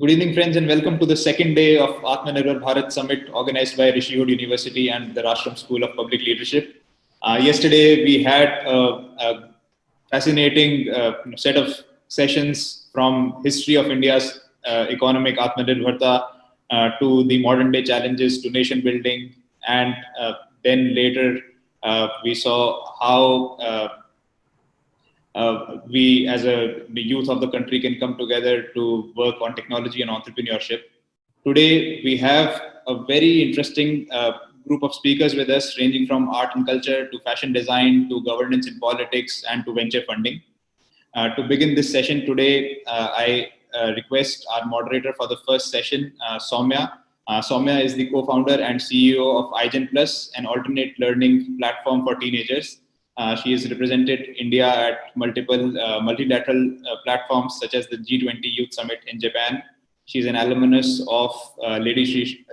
Good evening, friends, and welcome to the second day of Atmanirbhar Bharat Summit organized by Rishihod University and the Rashram School of Public Leadership. Yesterday, we had a fascinating set of sessions from history of India's economic Atmanirbharta to the modern day challenges to nation building, and then later we saw how we as the youth of the country can come together to work on technology and entrepreneurship. Today, we have a very interesting group of speakers with us, ranging from art and culture to fashion design to governance in politics and to venture funding. To begin this session today, I request our moderator for the first session, Soumya. Soumya is the co-founder and CEO of iGen Plus, an alternate learning platform for teenagers. She has represented India at multiple multilateral platforms such as the G20 Youth Summit in Japan. She's an alumnus of Lady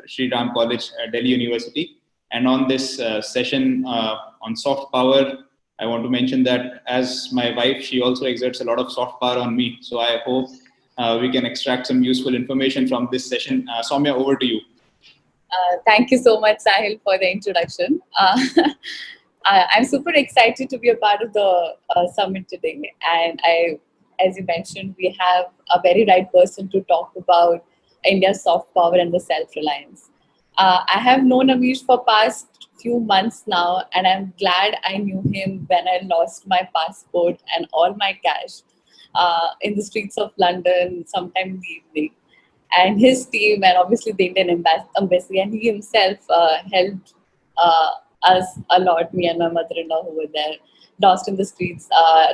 Shri Ram College at Delhi University. And on this session on soft power, I want to mention that as my wife, she also exerts a lot of soft power on me. So I hope we can extract some useful information from this session. Soumya, over to you. Thank you so much, Sahil, for the introduction. I'm super excited to be a part of the summit today. And as you mentioned, we have a very right person to talk about India's soft power and the self-reliance. I have known Amish for past few months now, and I'm glad I knew him when I lost my passport and all my cash in the streets of London sometime in the evening. And his team, and obviously the Indian embassy, and he himself helped us a lot, me and my mother-in-law who were there, lost in the streets,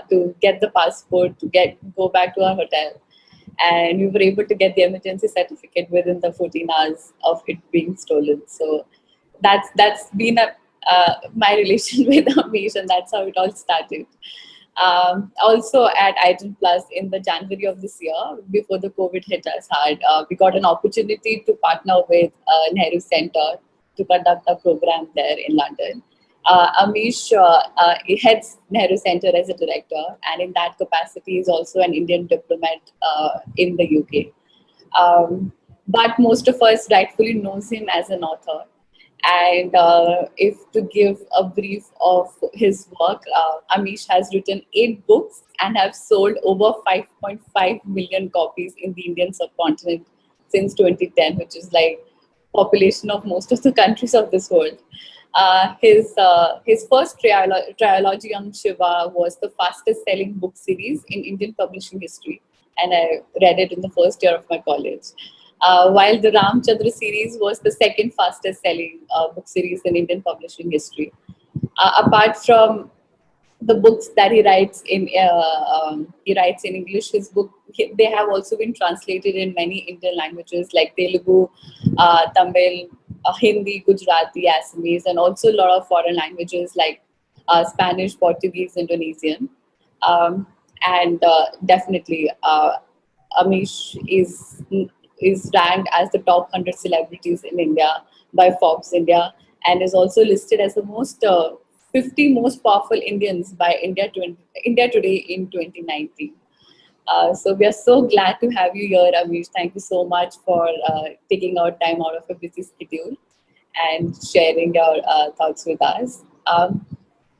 to get the passport, to go back to our hotel. And we were able to get the emergency certificate within the 14 hours of it being stolen. So that's been my relation with Amish, and that's how it all started. Also at iGen Plus in the January of this year, before the COVID hit us hard, we got an opportunity to partner with Nehru Center to conduct a program there in London. Amish heads Nehru Center as a director, and in that capacity is also an Indian diplomat in the UK. But most of us rightfully knows him as an author. And if to give a brief of his work, Amish has written 8 books and have sold over 5.5 million copies in the Indian subcontinent since 2010, which is like population of most of the countries of this world. His first trilogy on Shiva was the fastest selling book series in Indian publishing history, and I read it in the first year of my college. While the Ramchandra series was the second fastest selling book series in Indian publishing history. Apart from the books that he writes in English, his book they have also been translated in many Indian languages like Telugu, Tamil, Hindi, Gujarati, Assamese, and also a lot of foreign languages like Spanish, Portuguese, Indonesian, and definitely Amish is ranked as the top 100 celebrities in India by Forbes India, and is also listed as the most 50 most powerful Indians by India Today in 2019. So we are so glad to have you here, Amish. Thank you so much for taking out time out of a busy schedule and sharing your thoughts with us.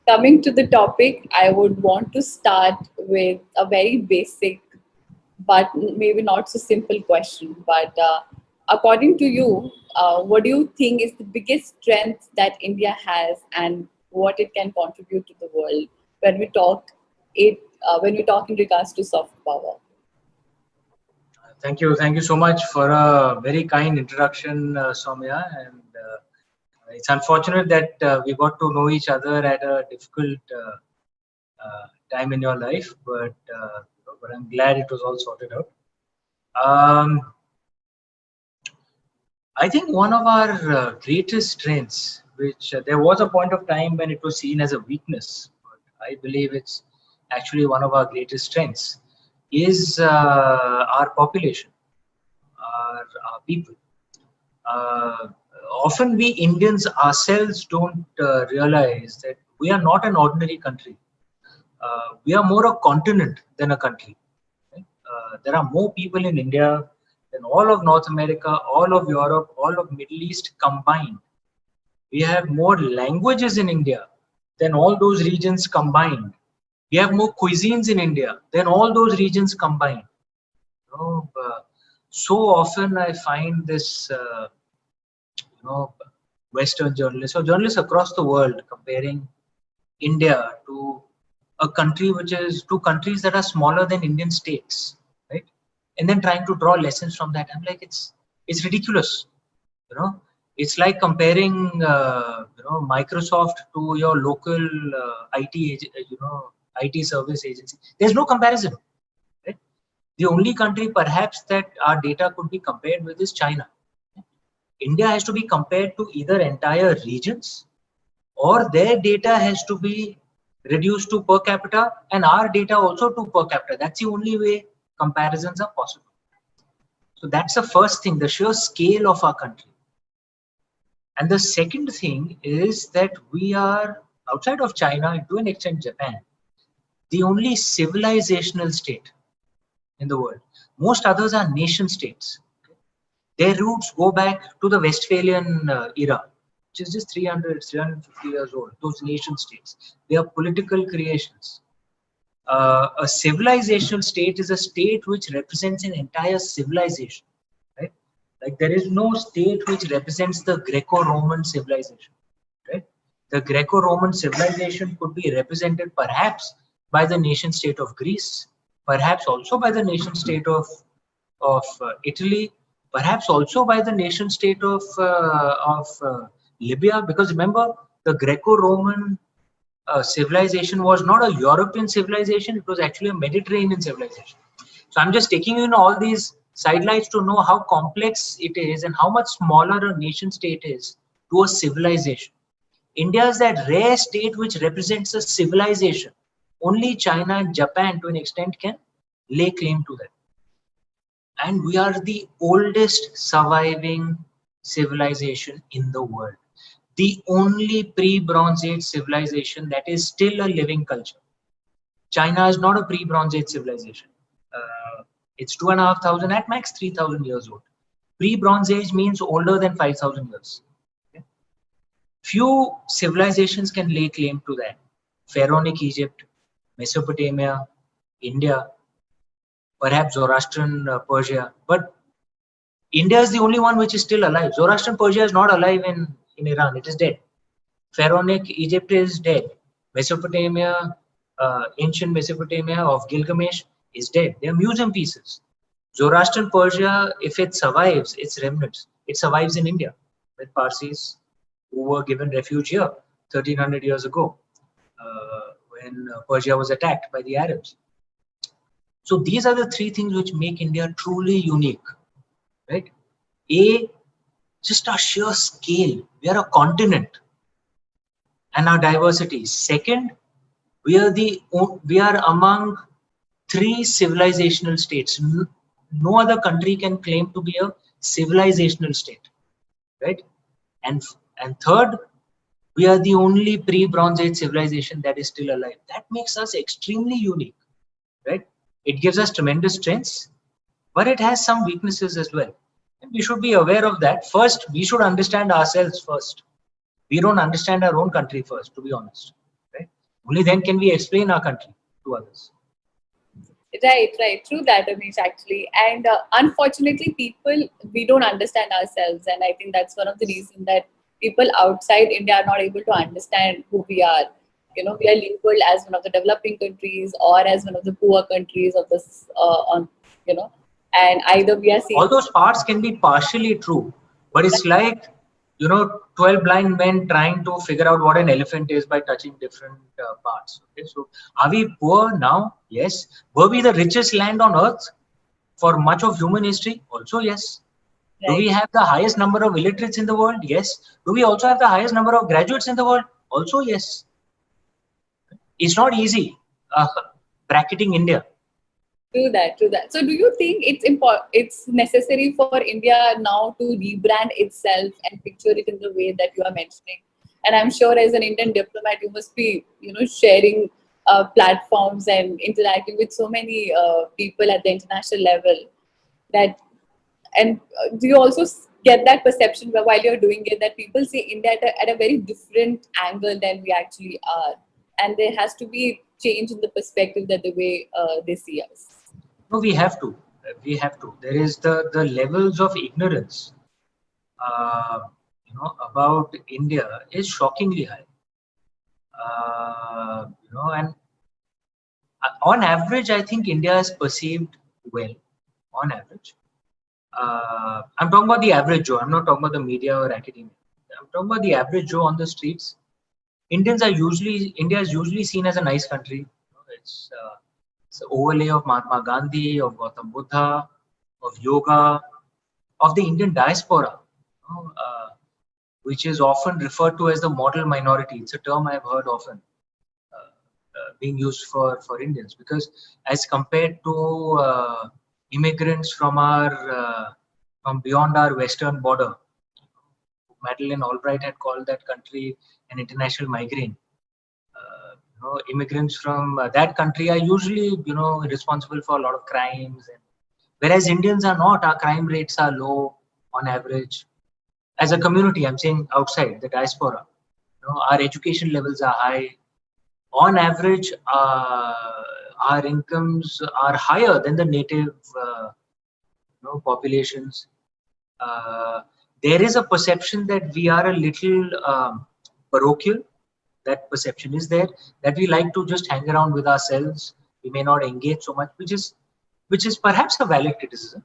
Coming to the topic, I would want to start with a very basic but maybe not so simple question. But according to you, what do you think is the biggest strength that India has, and what it can contribute to the world when we talk in regards to soft power? Thank you so much for a very kind introduction, Soumya. And it's unfortunate that we got to know each other at a difficult time in your life, but I'm glad it was all sorted out. I think one of our greatest strengths, which there was a point of time when it was seen as a weakness, but I believe it's actually one of our greatest strengths, is our population, our people. Often we Indians ourselves don't realize that we are not an ordinary country. We are more a continent than a country. Right? There are more people in India then all of North America, all of Europe, all of Middle East combined. We have more languages in India than all those regions combined. We have more cuisines in India than all those regions combined. So often I find this, Western journalists or journalists across the world comparing India to a country which is two countries that are smaller than Indian states, right? And then trying to draw lessons from that. I'm like, it's ridiculous. It's like comparing Microsoft to your local IT service agency. There's no comparison, right? The only country perhaps that our data could be compared with is China. India has to be compared to either entire regions, or their data has to be reduced to per capita and our data also to per capita. That's the only way comparisons are possible. So that's the first thing, the sheer scale of our country. And the second thing is that we are, outside of China and to an extent Japan, the only civilizational state in the world. Most others are nation states. Their roots go back to the Westphalian era, which is just 350 years old. Those nation states, they are political creations. A civilizational state is a state which represents an entire civilization, right? Like there is no state which represents the Greco-Roman civilization, right? The Greco-Roman civilization could be represented perhaps by the nation state of Greece, perhaps also by the nation state of Italy, perhaps also by the nation state of Libya, because remember, the Greco-Roman civilization was not a European civilization, it was actually a Mediterranean civilization. So I'm just taking you in all these sidelights to know how complex it is and how much smaller a nation state is to a civilization. India is that rare state which represents a civilization. Only China and Japan to an extent can lay claim to that. And we are the oldest surviving civilization in the world. The only pre-Bronze Age civilization that is still a living culture. China is not a pre-Bronze Age civilization. It's 2,500 at max 3,000 years old. Pre-Bronze Age means older than 5,000 years. Okay? Few civilizations can lay claim to that. Pharaonic Egypt, Mesopotamia, India, perhaps Zoroastrian Persia, but India is the only one which is still alive. Zoroastrian Persia is not alive in Iran, it is dead. Pharaonic Egypt is dead. Mesopotamia, ancient Mesopotamia of Gilgamesh is dead. They are museum pieces. Zoroastrian Persia, if it survives, its remnants, it survives in India with Parsis who were given refuge here 1300 years ago when Persia was attacked by the Arabs. So these are the three things which make India truly unique, right? A, just our sheer scale. We are a continent and our diversity. Second, we are among three civilizational states. No other country can claim to be a civilizational state, right? And third, we are the only pre-Bronze Age civilization that is still alive. That makes us extremely unique, right? It gives us tremendous strengths, but it has some weaknesses as well. And we should be aware of that. First, we should understand ourselves first. We don't understand our own country first, to be honest, right? Only then can we explain our country to others. Right. True that, Amish, actually. And unfortunately, we don't understand ourselves. And I think that's one of the reasons that people outside India are not able to understand who we are. We are labeled as one of the developing countries or as one of the poor countries of this, and either we are seen. All those parts can be partially true, but it's like, 12 blind men trying to figure out what an elephant is by touching different parts. Okay, so are we poor now? Yes. Were we the richest land on earth for much of human history? Also, yes. Right. Do we have the highest number of illiterates in the world? Yes. Do we also have the highest number of graduates in the world? Also, yes. It's not easy bracketing India. True that. So do you think it's necessary for India now to rebrand itself and picture it in the way that you are mentioning? And I'm sure as an Indian diplomat, you must be, sharing platforms and interacting with so many people at the international level that and do you also get that perception while you're doing it that people see India at a very different angle than we actually are, and there has to be change in the perspective that the way they see us? No, we have to. We have to. There is the levels of ignorance, about India is shockingly high. And on average, I think India is perceived well. On average, I'm talking about the average Joe. I'm not talking about the media or academia. I'm talking about the average Joe on the streets. India is usually seen as a nice country. It's an overlay of Mahatma Gandhi, of Gautam Buddha, of yoga, of the Indian diaspora, which is often referred to as the model minority. It's a term I've heard often being used for Indians, because as compared to immigrants from beyond our western border, Madeleine Albright had called that country an international migrant. Immigrants from that country are usually, responsible for a lot of crimes, whereas Indians are not. Our crime rates are low on average. As a community, I'm saying outside the diaspora, our education levels are high. On average, our incomes are higher than the native, populations. There is a perception that we are a little parochial. That perception is there, that we like to just hang around with ourselves. We may not engage so much, which is perhaps a valid criticism.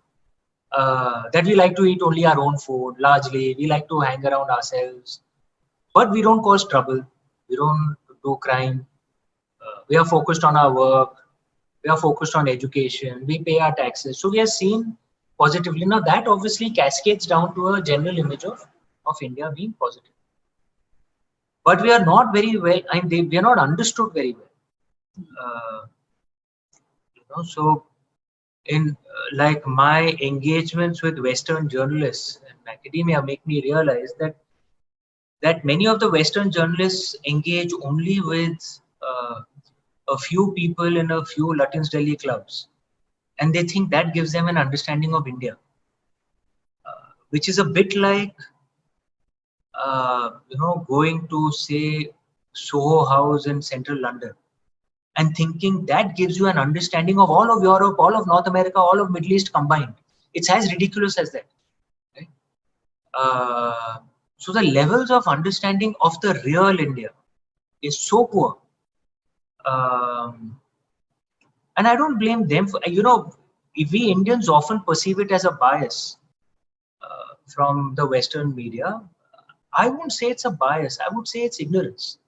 That we like to eat only our own food. Largely, we like to hang around ourselves, but we don't cause trouble. We don't do crime. We are focused on our work. We are focused on education. We pay our taxes. So we are seen positively. Now that obviously cascades down to a general image of India being positive. But we are not very well, we are not understood very well. So in like my engagements with Western journalists and academia make me realize that many of the Western journalists engage only with a few people in a few Lutyens Delhi clubs, and they think that gives them an understanding of India, which is a bit like going to, say, Soho House in central London and thinking that gives you an understanding of all of Europe, all of North America, all of Middle East combined. It's as ridiculous as that. Right? So the levels of understanding of the real India is so poor. And I don't blame them for, we Indians often perceive it as a bias from the Western media. I won't say it's a bias. I would say it's ignorance.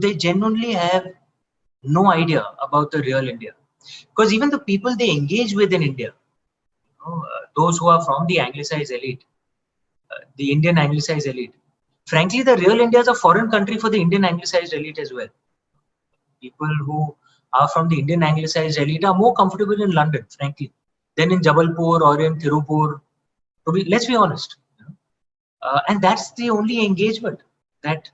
They genuinely have no idea about the real India, because even the people they engage with in India, those who are from the anglicized elite, the Indian anglicized elite, frankly, the real India is a foreign country for the Indian anglicized elite as well. People who are from the Indian anglicized elite are more comfortable in London, frankly, than in Jabalpur or in Tirupur. Let's be honest. And that's the only engagement that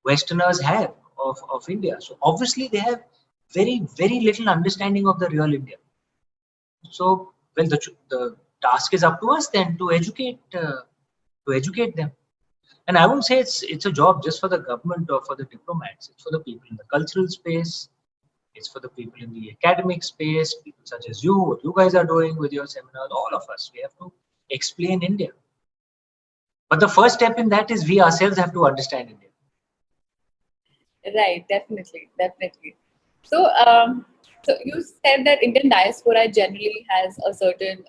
Westerners have of India. So obviously they have very, very little understanding of the real India. So, well, the task is up to us then to educate them. And I won't say it's a job just for the government or for the diplomats. It's for the people in the cultural space. It's for the people in the academic space, people such as you, what you guys are doing with your seminars, all of us. We have to explain India. But the first step in that is we ourselves have to understand India. Right, definitely. So, so you said that Indian diaspora generally has a certain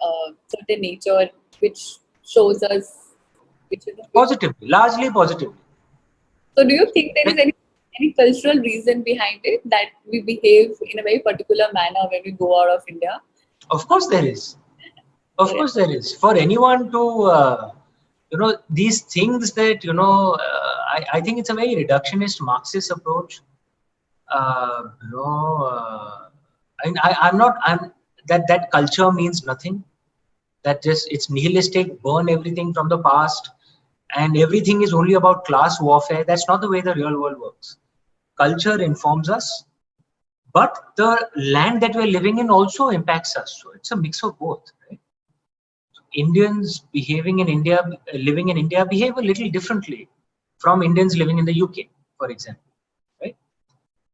nature which shows us, which is positively, largely positively. So, do you think there is any cultural reason behind it that we behave in a very particular manner when we go out of India? Of course, there is. Of course, there is. For anyone to these things that I think it's a very reductionist Marxist approach. I'm that culture means nothing. That just it's nihilistic, burn everything from the past, and everything is only about class warfare. That's not the way the real world works. Culture informs us, but the land that we're living in also impacts us. So it's a mix of both. Right? Indians behaving in India, living in India, behave a little differently from Indians living in the UK, for example, right?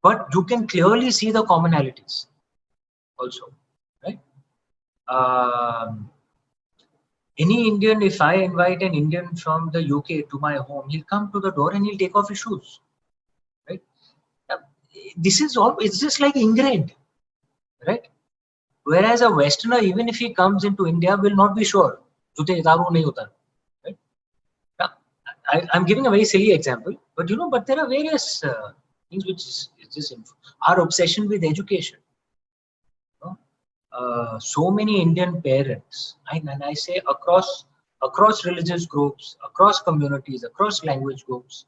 But you can clearly see the commonalities also, right? Any Indian, if I invite an Indian from the UK to my home, he'll come to the door and he'll take off his shoes, right? Now, this is all, it's just like ingrained, right? Whereas a Westerner, even if he comes into India, will not be sure. Right? Now, I'm giving a very silly example, but but there are various things which is just our obsession with education. So many Indian parents, and I say across religious groups, across communities, across language groups,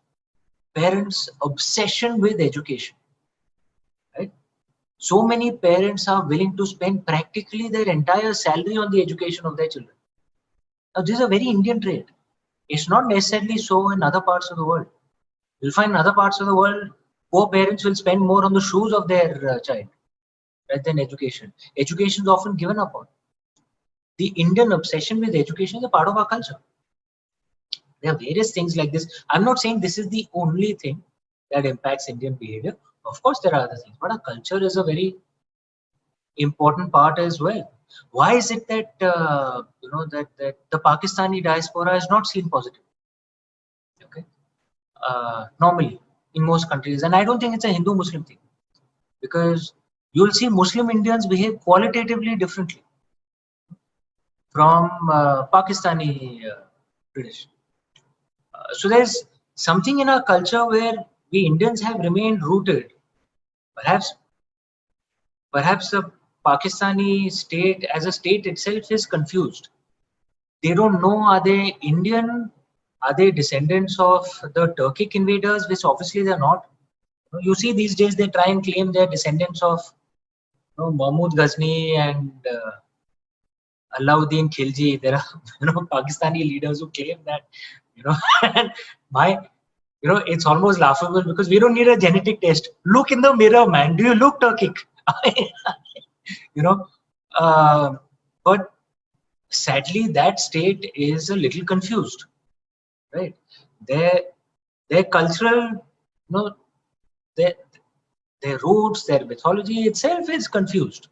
parents' obsession with education. Right? So many parents are willing to spend practically their entire salary on the education of their children. Now, this is a very Indian trait. It's not necessarily so in other parts of the world. You'll find in other parts of the world, poor parents will spend more on the shoes of their child rather than education. Education is often given up on. The Indian obsession with education is a part of our culture. There are various things like this. I'm not saying this is the only thing that impacts Indian behavior. Of course, there are other things, but our culture is a very important part as well. Why is it that that the Pakistani diaspora is not seen positive? Okay, normally in most countries, and I don't think it's a Hindu-Muslim thing, because you'll see Muslim Indians behave qualitatively differently from Pakistani tradition. So there's something in our culture where we Indians have remained rooted. Perhaps the Pakistani state as a state itself is confused. They don't know, are they Indian? Are they descendants of the Turkic invaders, which obviously they're not. You see these days they try and claim they're descendants of Mahmud Ghazni and Alauddin Khilji. There are Pakistani leaders who claim that, and it's almost laughable because we don't need a genetic test. Look in the mirror, man. Do you look Turkic? But sadly that state is a little confused, right? Their cultural, their roots, their mythology itself is confused.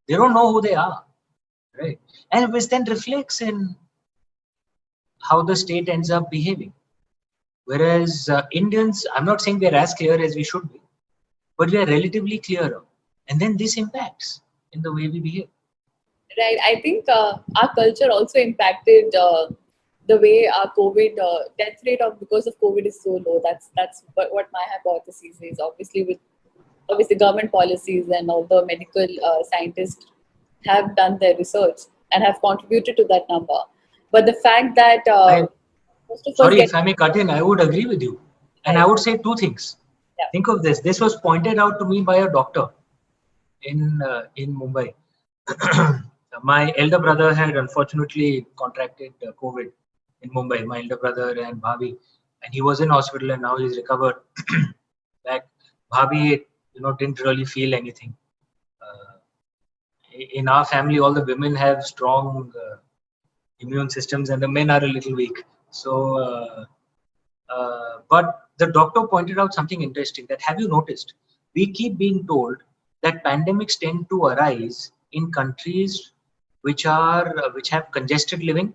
They don't know who they are, right? And which then reflects in how the state ends up behaving. Whereas Indians, I'm not saying we're as clear as we should be, but we are relatively clearer. And then this impacts in the way we behave. Right. I think our culture also impacted the way our COVID death rate because of COVID is so low. That's what my hypothesis is. Obviously government policies and all the medical scientists have done their research and have contributed to that number. But the fact that most of us sorry, if I may cut in, I would agree with you, and I would say two things. Yeah. Think of this. This was pointed out to me by a doctor in Mumbai. My elder brother had unfortunately contracted COVID in Mumbai. My elder brother and Bhabi, and he was in hospital, and now he's recovered. Back, Bhabi, didn't really feel anything. In our family, all the women have strong immune systems, and the men are a little weak. So, but the doctor pointed out something interesting. That have you noticed? We keep being told that pandemics tend to arise in countries which have congested living,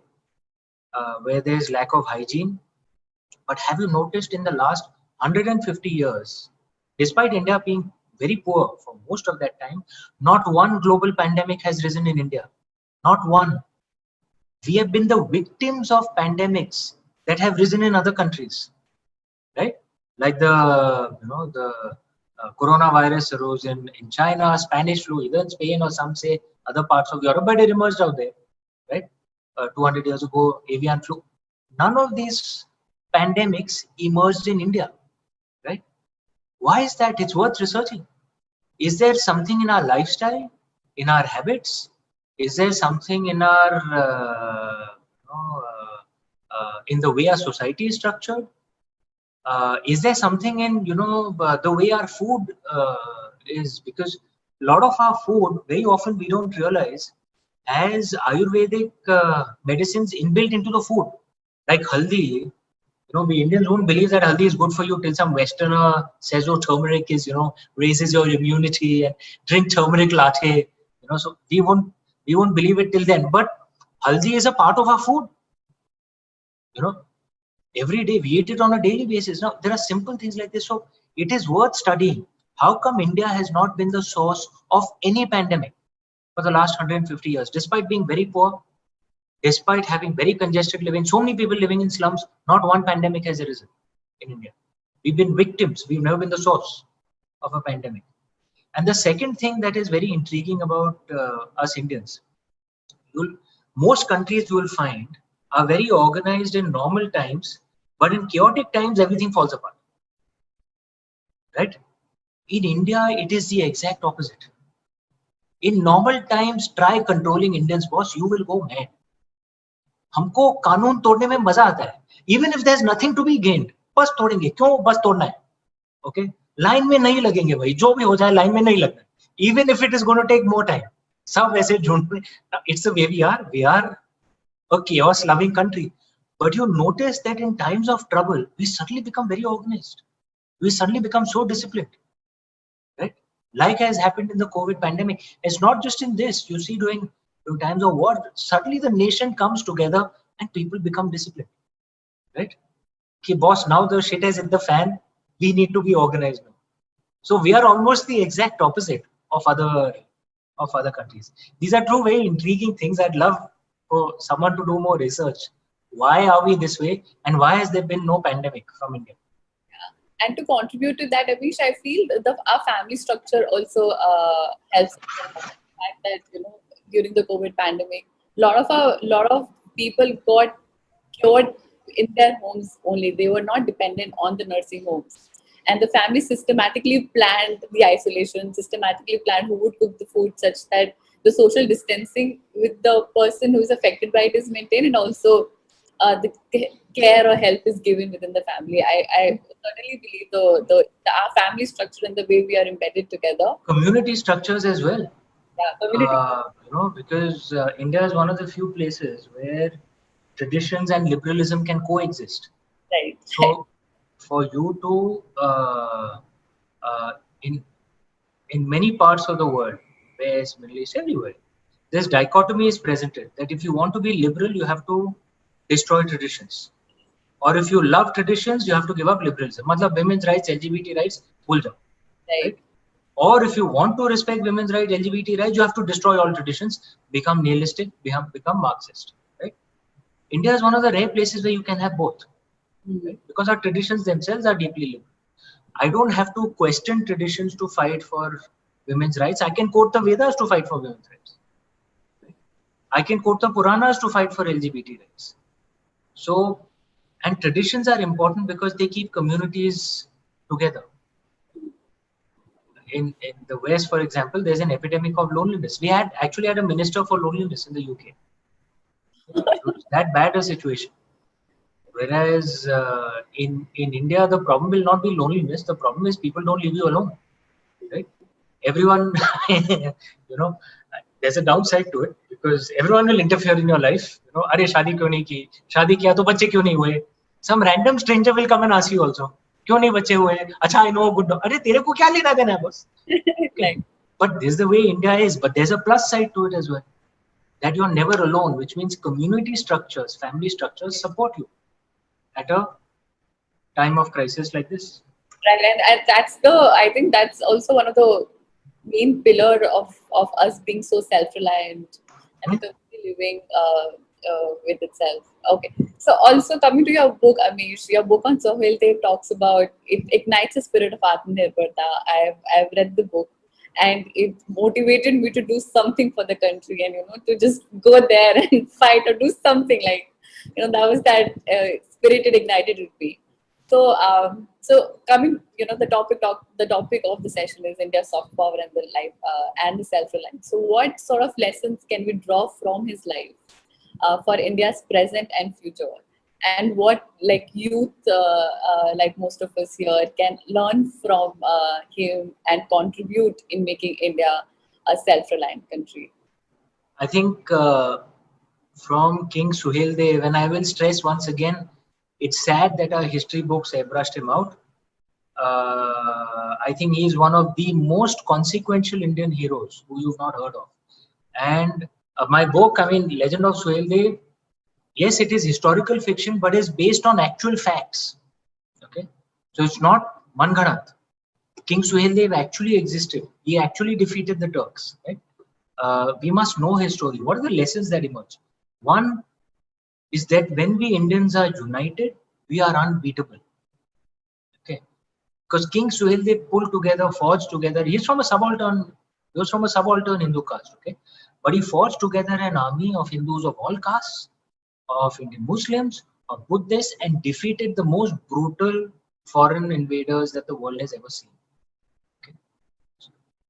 where there's lack of hygiene. But have you noticed in the last 150 years, despite India being very poor for most of that time, not one global pandemic has risen in India. Not one. We have been the victims of pandemics that have risen in other countries, right? Like the coronavirus arose in China, Spanish flu, either in Spain or some say other parts of Europe, but it emerged out there, right? 200 years ago, avian flu. None of these pandemics emerged in India, right? Why is that? It's worth researching. Is there something in our lifestyle, in our habits? Is there something in our in the way our society is structured? Is there something in the way our food is? Because a lot of our food, very often we don't realize, has Ayurvedic medicines inbuilt into the food, like haldi. We Indians don't believe that haldi is good for you till some Westerner says, oh, turmeric is, raises your immunity and drink turmeric latte. So we won't believe it till then. But haldi is a part of our food. Every day we eat it on a daily basis. Now there are simple things like this. So it is worth studying. How come India has not been the source of any pandemic for the last 150 years, despite being very poor? Despite having very congested living, so many people living in slums, not one pandemic has arisen in India. We've been victims. We've never been the source of a pandemic. And the second thing that is very intriguing about us Indians, most countries you will find are very organized in normal times, but in chaotic times, everything falls apart. Right? In India, it is the exact opposite. In normal times, try controlling Indians, boss, you will go mad. हमको कानून तोड़ने में मजा आता है, even if there's nothing to be gained, बस तोड़ेंगे, क्यों बस तोड़ना है, okay? लाइन में नहीं लगेंगे भाई, जो भी हो जाए लाइन में नहीं लगना, even if it is going to take more time. सब ऐसे झुंड में, it's the way we are a chaos loving country, but you notice that in times of trouble, we suddenly become very organized, we suddenly become so disciplined, right? Like has happened in the COVID pandemic. It's not just in this, you see during times of war, suddenly the nation comes together and people become disciplined, right? Okay, boss, now the shit has hit the fan, we need to be organized now. So we are almost the exact opposite of other countries. These are two very intriguing things. I'd love for someone to do more research. Why are we this way, and why has there been no pandemic from India? And to contribute to that, Amish, I feel our family structure also helps. The fact that during the COVID pandemic, lot of people got cured in their homes only. They were not dependent on the nursing homes, and the family systematically planned the isolation, systematically planned who would cook the food, such that the social distancing with the person who is affected by it is maintained, and also the care or help is given within the family. I certainly believe our family structure and the way we are embedded together. Community structures as well. Yeah, community. Because India is one of the few places where traditions and liberalism can coexist. Right. So, for you to in many parts of the world, West, Middle East, everywhere, this dichotomy is presented that if you want to be liberal, you have to destroy traditions, or if you love traditions, you have to give up liberalism. Matlab women's rights, LGBT rights, bhul jao. Right. Or if you want to respect women's rights, LGBT rights, you have to destroy all traditions, become nihilistic, become Marxist. Right? India is one of the rare places where you can have both, right? Because our traditions themselves are deeply liberal. I don't have to question traditions to fight for women's rights. I can quote the Vedas to fight for women's rights. Right? I can quote the Puranas to fight for LGBT rights. So, and traditions are important because they keep communities together. In the West, for example, there's an epidemic of loneliness. We actually had a minister for loneliness in the UK. It was that bad a situation. Whereas in India, the problem will not be loneliness. The problem is people don't leave you alone. Right? Everyone, there's a downside to it because everyone will interfere in your life. Arey shaadi kyun nahi ki? Shaadi kiya to bacche kyun nahi hue? Some random stranger will come and ask you also. क्यों नहीं बच्चे हुए? अच्छा, I know good. अरे तेरे को क्या लेना देना है बस? Right. But this is the way India is. But there's a plus side to it as well. That you're never alone, which means community structures, family structures support you at a time of crisis like this. Right, and I think that's also one of the main pillar of us being so self-reliant and the community living with itself. Okay, so also coming to your book, Amish, your book on Sohail Dev talks about it ignites the spirit of Atmanirbharta. I've read the book, and it motivated me to do something for the country, and to just go there and fight or do something like that was that spirit it ignited with me. So, coming, the topic of the session is India's soft power and the life and the self-reliance. So, what sort of lessons can we draw from his life for India's present and future, and what youth, like most of us here, can learn from him and contribute in making India a self-reliant country? I think from King Suheldev, and I will stress once again, it's sad that our history books have brushed him out. I think he is one of the most consequential Indian heroes who you've not heard of. And my book, I mean, Legend of Suheldev, yes, it is historical fiction, but is based on actual facts. Okay, so it's not Manghanat. King Suheldev actually existed. He actually defeated the Turks. Right? We must know his story. What are the lessons that emerge? One is that when we Indians are united, we are unbeatable. Okay, because King Suheldev pulled together, forged together. He's from a subaltern. He was from a subaltern Hindu caste. Okay, but he forged together an army of Hindus of all castes, of Indian Muslims, of Buddhists, and defeated the most brutal foreign invaders that the world has ever seen. Okay,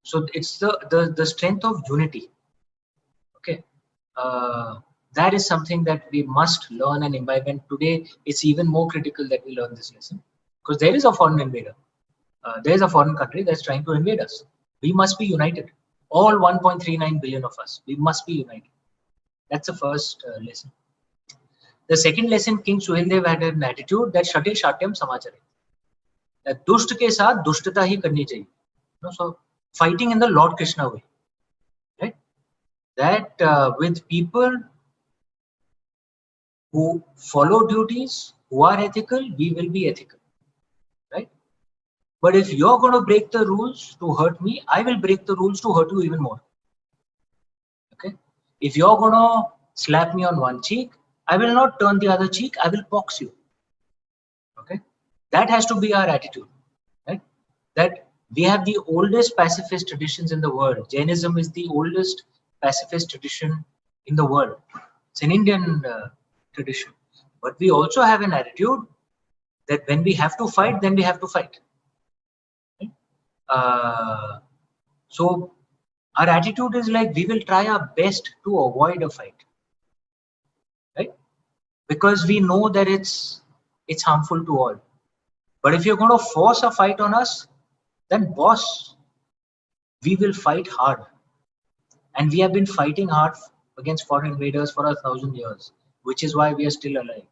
so it's the strength of unity. Okay, that is something that we must learn and imbibe. And today, it's even more critical that we learn this lesson because there is a foreign invader. There is a foreign country that's trying to invade us. We must be united. All 1.39 billion of us. We must be united. That's the first lesson. The second lesson, King Suheldev had an attitude that Shate Shatyam Samachare. That dusht ke saath dushtata hi karni chahiye. So fighting in the Lord Krishna way. Right? That with people who follow duties, who are ethical, we will be ethical. Right? But if you're going to break the rules to hurt me, I will break the rules to hurt you even more. Okay? If you're going to slap me on one cheek, I will not turn the other cheek, I will box you. Okay? That has to be our attitude. Right? That we have the oldest pacifist traditions in the world. Jainism is the oldest pacifist tradition in the world. It's an Indian tradition. But we also have an attitude that when we have to fight, then we have to fight. So our attitude is like we will try our best to avoid a fight, right? Because we know that it's harmful to all. But if you're going to force a fight on us, then boss, we will fight hard. And we have been fighting hard against foreign invaders for 1,000 years, which is why we are still alive.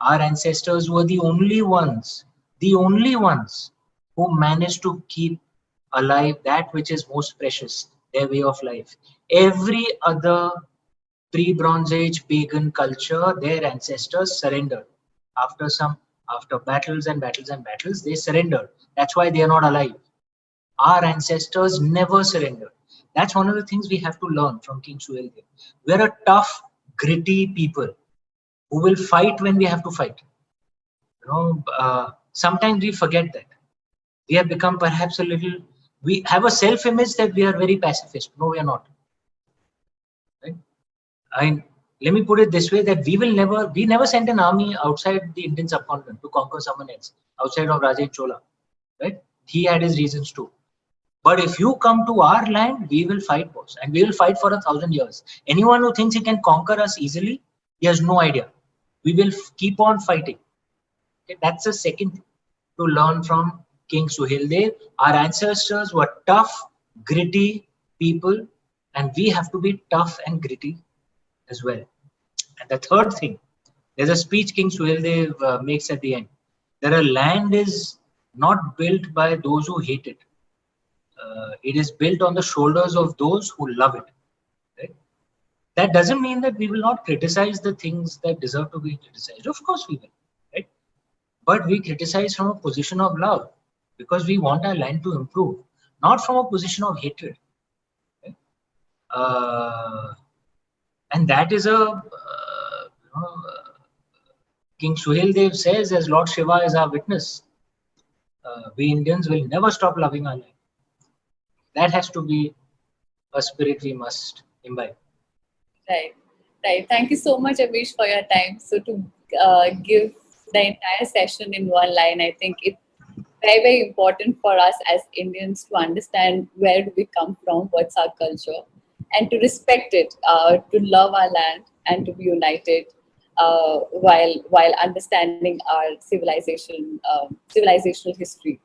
Our ancestors were the only ones who managed to keep alive that which is most precious, their way of life. Every other pre-Bronze Age pagan culture, their ancestors surrendered. After battles and battles and battles, they surrendered. That's why they are not alive. Our ancestors never surrendered. That's one of the things we have to learn from King Suheldev. We're a tough, gritty people who will fight when we have to fight. Sometimes we forget that. We have become perhaps a little, we have a self-image that we are very pacifist. No, we are not. Right? Let me put it this way, that we never sent an army outside the Indian subcontinent to conquer someone else, outside of Raja Chola. Right? He had his reasons too. But if you come to our land, we will fight, boss. And we will fight for 1,000 years. Anyone who thinks he can conquer us easily, he has no idea. We will keep on fighting. Okay? That's the second thing to learn from King Suheldev. Our ancestors were tough, gritty people, and we have to be tough and gritty as well. And the third thing, there's a speech King Suheldev makes at the end. That a land is not built by those who hate it. It is built on the shoulders of those who love it. Right? That doesn't mean that we will not criticize the things that deserve to be criticized. Of course we will. Right? But we criticize from a position of love because we want our land to improve, not from a position of hatred. Right? And that is King Suheldev says, as Lord Shiva is our witness, we Indians will never stop loving our land. That has to be a spirit we must imbibe. Right. Thank you so much, Amish, for your time. So to give the entire session in one line, I think it's very, very important for us as Indians to understand where do we come from, what's our culture, and to respect it, to love our land and to be united while understanding our civilizational history.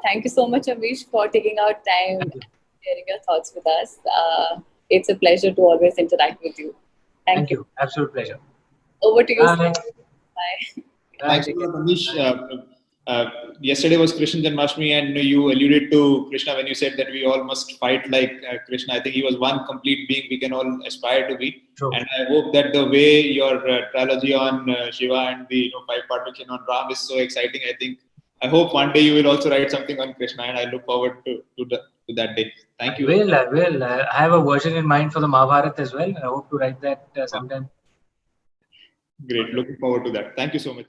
Thank you so much, Amish, for taking out time and sharing your thoughts with us. it's a pleasure to always interact with you. Thank you. Absolute pleasure. Over to you. Bye. Bye. Thanks a lot, Anish. Yesterday was Krishna Janmashtami, and you alluded to Krishna when you said that we all must fight like Krishna. I think he was one complete being we can all aspire to be. True. And I hope that the way your trilogy on Shiva and the five-part fiction on Ram is so exciting. I hope one day you will also write something on Krishna, and I look forward to that day. Thank you. I will. I have a version in mind for the Mahabharata as well. I hope to write that sometime. Great. Looking forward to that. Thank you so much.